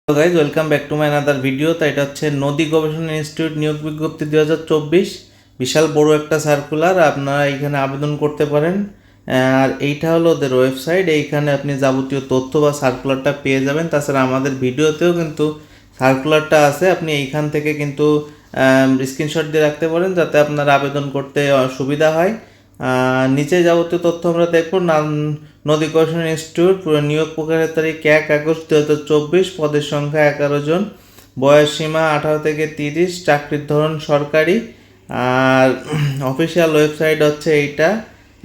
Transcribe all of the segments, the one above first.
Hello guys, welcome back to my another video. তো এটা হচ্ছে নদী গবেষণা ইনস্টিটিউট নিয়োগ বিজ্ঞপ্তি 2024। বিশাল বড় একটা সার্কুলার, আপনারা এইখানে আবেদন করতে পারেন। আর এইটা হলো ওদের ওয়েবসাইট, এইখানে আপনি যাবতীয় তথ্য বা সার্কুলারটা পেয়ে যাবেন। তাছাড়া আমাদের ভিডিওতেও কিন্তু সার্কুলারটা আছে, আপনি এইখান থেকে কিন্তু স্ক্রিনশট দিয়ে রাখতে পারেন যাতে আপনার আবেদন করতে সুবিধা হয়। নিচে যাবতীয় তথ্য আমরা দেখব। নদী গবেষণা ইনস্টিটিউট নিয়োগ প্রকাশের তারিখ 1 আগস্ট 2024, পদের সংখ্যা 11 জন, বয়স সীমা 18 থেকে 30, চাকরির ধরন সরকারি। আর অফিসিয়াল ওয়েবসাইট হচ্ছে এইটা।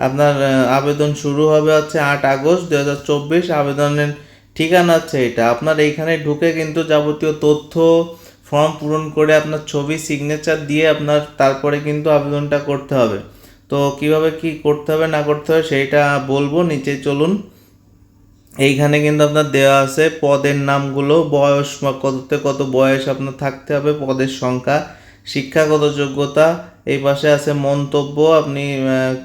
আপনার আবেদন শুরু হবে হচ্ছে 8 আগস্ট 2024। আবেদনের ঠিকানা হচ্ছে এটা। আপনার এইখানে ঢুকে কিন্তু যাবতীয় তথ্য ফর্ম পূরণ করে আপনার ছবি সিগনেচার দিয়ে আপনার তারপরে কিন্তু আবেদনটা করতে হবে। তো কিভাবে কি করতে হবে না করতে হবে সেইটা বলবো, নিচে চলুন। এইখানে কিন্তু আপনার দেওয়া আছে পদের নামগুলো, বয়স বা কততে কত বয়স আপনার থাকতে হবে, পদের সংখ্যা, শিক্ষাগত যোগ্যতা। এই পাশে আছে মন্তব্য, আপনি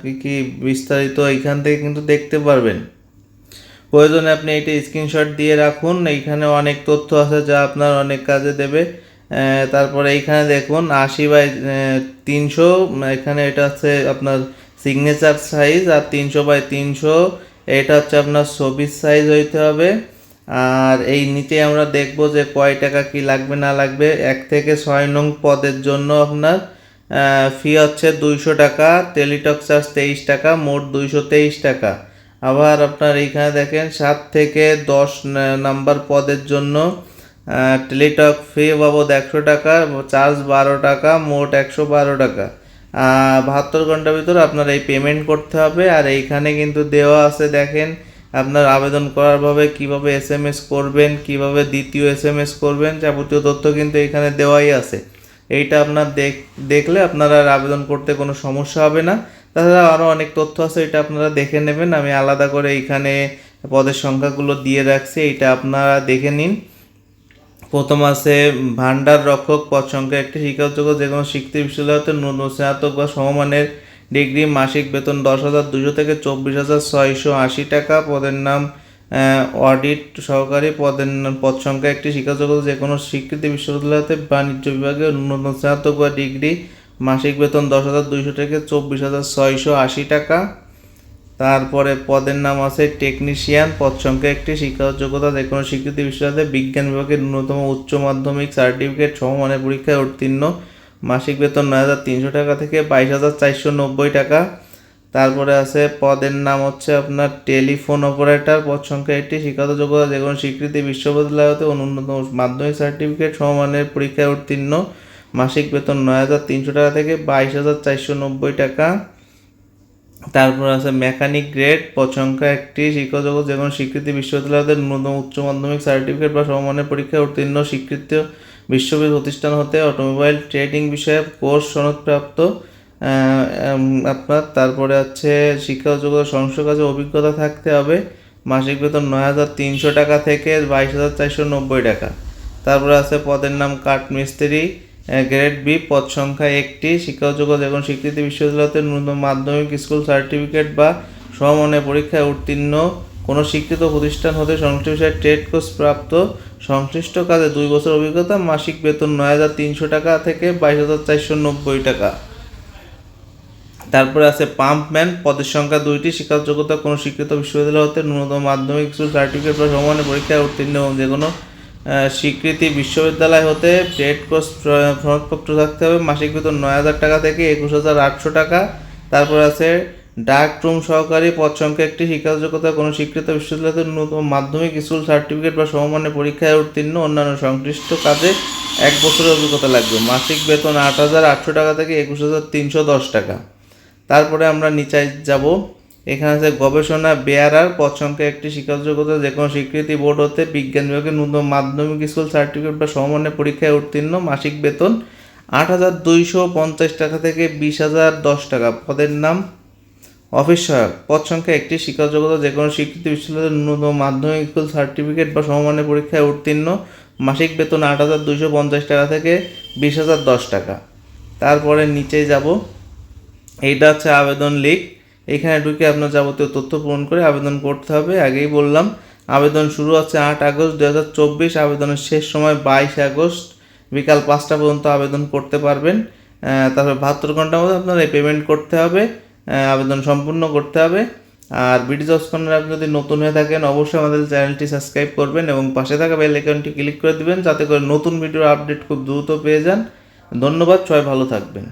কি কি বিস্তারিত এইখান থেকে কিন্তু দেখতে পারবেন। প্রয়োজনে আপনি এইটা স্ক্রিনশট দিয়ে রাখুন, এইখানে অনেক তথ্য আছে যা আপনার অনেক কাজে দেবে। তারপরে এইখানে দেখুন 80/300, এখানে এটা হচ্ছে আপনার সিগনেচার সাইজ, আর 300/300 এটা হচ্ছে আপনার ছবির সাইজ হইতে হবে। আর এই নিচে আমরা দেখব যে কয় টাকা কি লাগবে না লাগবে। 1 থেকে 6 নং পদের জন্য আপনার ফি হচ্ছে 200 টাকা, টেলিটক চার্জ 23 টাকা, মোট 223 টাকা। আবার আপনার এইখানে দেখেন 7 থেকে 10 নাম্বার পদের জন্য টেলিটক ফি বাবদ 100 টাকা, চার্জ 12 টাকা, মোট 112 টাকা। 72 ঘন্টার ভিতরে আপনার এই পেমেন্ট করতে হবে। আর এইখানে কিন্তু দেওয়া আছে, দেখেন আপনার আবেদন করার ভাবে কীভাবে SMS করবেন, কিভাবে দ্বিতীয় SMS করবেন, যাবতীয় তথ্য কিন্তু এখানে দেওয়াই আছে। এইটা আপনার দেখলে আপনারা আর আবেদন করতে কোনো সমস্যা হবে না। তাছাড়া আরও অনেক তথ্য আছে, এটা আপনারা দেখে নেবেন। আমি আলাদা করে এইখানে পদের সংখ্যাগুলো দিয়ে রাখছি, এইটা আপনারা দেখে নিন। প্রথম আছে ভান্ডার রক্ষক, পদ সংখ্যা একটি, শিক্ষাযোগ্য যে কোনো স্বীকৃতি বিশ্ববিদ্যালয় হতে ন্যূনতম স্নাতক বা সমমানের ডিগ্রি, মাসিক বেতন 10,200 থেকে 24,680 টাকা। পদের নাম অডিট সহকারী, পদ সংখ্যা একটি, শিক্ষাযোগ্য যে কোনো স্বীকৃতি বিশ্ববিদ্যালয় হতে বাণিজ্য বিভাগে ন্যূনতম স্নাতক বা ডিগ্রি, মাসিক বেতন 10,200 থেকে 24,680 টাকা। তারপরে পদের নাম আছে টেকনিশিয়ান, পদ সংখ্যা একটি, শিক্ষাগত যোগ্যতা যে কোনো স্বীকৃতি বিশ্ববিদ্যালয়ে বিজ্ঞান বিভাগের ন্যূনতম উচ্চ মাধ্যমিক সার্টিফিকেট সমমানের পরীক্ষায় উত্তীর্ণ, মাসিক বেতন 9,300 টাকা থেকে 22,490 টাকা। তারপরে আছে পদের নাম হচ্ছে আপনার টেলিফোন অপারেটর, পদ সংখ্যা একটি, শিক্ষাগত যোগ্যতা যে কোনো স্বীকৃতি বিশ্ববিদ্যালয় হতে ন্যূনতম মাধ্যমিক সার্টিফিকেট সমমানের পরীক্ষায় উত্তীর্ণ, মাসিক বেতন 9,300 টাকা থেকে 22,490 টাকা। তারপর আছে মেকানিক গ্রেড, পদ সংখ্যা একটি, শিক্ষাযোগ্য যে কোনো স্বীকৃতি বিশ্ববিদ্যালয়দের ন্যূনতম উচ্চ মাধ্যমিক সার্টিফিকেট বা সমমানের পরীক্ষায় উত্তীর্ণ, স্বীকৃত বিশ্ববিদ্যালয় প্রতিষ্ঠান হতে অটোমোবাইল ট্রেডিং বিষয়ে কোর্স সনদপ্রাপ্ত আপনার। তারপরে আছে শিক্ষাযোগ্য সংশ্লিষ্ট কাজে অভিজ্ঞতা থাকতে হবে, মাসিক বেতন 9,300 টাকা থেকে 22,490 টাকা। তারপরে আছে পদের নাম কাঠ মিস্ত্রি, গ্রেড বি, পদ সংখ্যা একটি, শিক্ষাযোগ্য যে কোনো স্বীকৃতি বিশ্ববিদ্যালয়তে ন্যূনতম মাধ্যমিক স্কুল সার্টিফিকেট বা সমমানের পরীক্ষায় উত্তীর্ণ, কোনো স্বীকৃত প্রতিষ্ঠান হতে সংশ্লিষ্ট বিষয়ে ট্রেড কোর্স প্রাপ্ত, সংশ্লিষ্ট কাজে 2 বছর অভিজ্ঞতা, মাসিক বেতন 9,300 টাকা থেকে 22,490 টাকা। তারপরে আছে পাম্পম্যান, পদের সংখ্যা 2টি, শিক্ষাগত যোগ্যতা কোনো স্বীকৃত বিশ্ববিদ্যালয় হতে ন্যূনতম মাধ্যমিক স্কুল সার্টিফিকেট বা সমমানের পরীক্ষায় উত্তীর্ণ এবং যে কোনো স্বীকৃতি বিশ্ববিদ্যালয় হতে ট্রেড কোর্স প্রমাণপত্র থাকতে হবে, মাসিক বেতন 9,000 টাকা থেকে 21,800 টাকা। তারপর আছে ডার্ক রুম সহকারী, পদ সংখ্যা একটি, শিক্ষাগত যোগ্যতা কোনো স্বীকৃত বিশ্ববিদ্যালয়তে ন্যূনতম মাধ্যমিক স্কুল সার্টিফিকেট বা সমমানের পরীক্ষায় উত্তীর্ণ, অন্যান্য সংশ্লিষ্ট কাজে 1 বছরের অভিজ্ঞতা লাগবে, মাসিক বেতন 8,800 টাকা থেকে 21,310 টাকা। তারপরে আমরা নিচে যাব, এখানে আছে গবেষণা বেয়ারার, পদ সংখ্যা একটি, শিক্ষাগত যোগ্যতা যে কোনো স্বীকৃতি বোর্ড হতে বিজ্ঞান বিভাগে ন্যূনতম মাধ্যমিক স্কুল সার্টিফিকেট বা সমমানের পরীক্ষায় উত্তীর্ণ, মাসিক বেতন 8,250 টাকা থেকে 20,010 টাকা। পদের নাম অফিস সহায়ক, পদ সংখ্যা একটি, শিক্ষাগত যোগ্যতা যে কোনো স্বীকৃতি বিশ্ববিদ্যালয়ের ন্যূনতম মাধ্যমিক স্কুল সার্টিফিকেট বা সমমানের পরীক্ষায় উত্তীর্ণ, মাসিক বেতন 8,250 টাকা থেকে 20,010 টাকা। তারপরে নিচে যাব, এইটা হচ্ছে আবেদন লিঙ্ক। এখানে ঢুকে আপনার যাবতীয় তথ্য পূরণ করে আবেদন করতে হবে, আগেই বললাম। আবেদন শুরু হচ্ছে 8 আগস্ট 2024, আবেদনের শেষ সময় 22 আগস্ট বিকাল 5টা পর্যন্ত আবেদন করতে পারবেন। তারপর 72 ঘন্টার মধ্যে আপনার এই পেমেন্ট করতে হবে, আবেদন সম্পূর্ণ করতে হবে। আর বিডি জবস কর্নার আপনি যদি নতুন হয়ে থাকেন অবশ্যই আমাদের চ্যানেলটি সাবস্ক্রাইব করবেন এবং পাশে থাকা বেল আইকনটি ক্লিক করে দিবেন যাতে করে নতুন ভিডিওর আপডেট খুব দ্রুত পেয়ে যান। ধন্যবাদ, সবাই ভালো থাকবেন।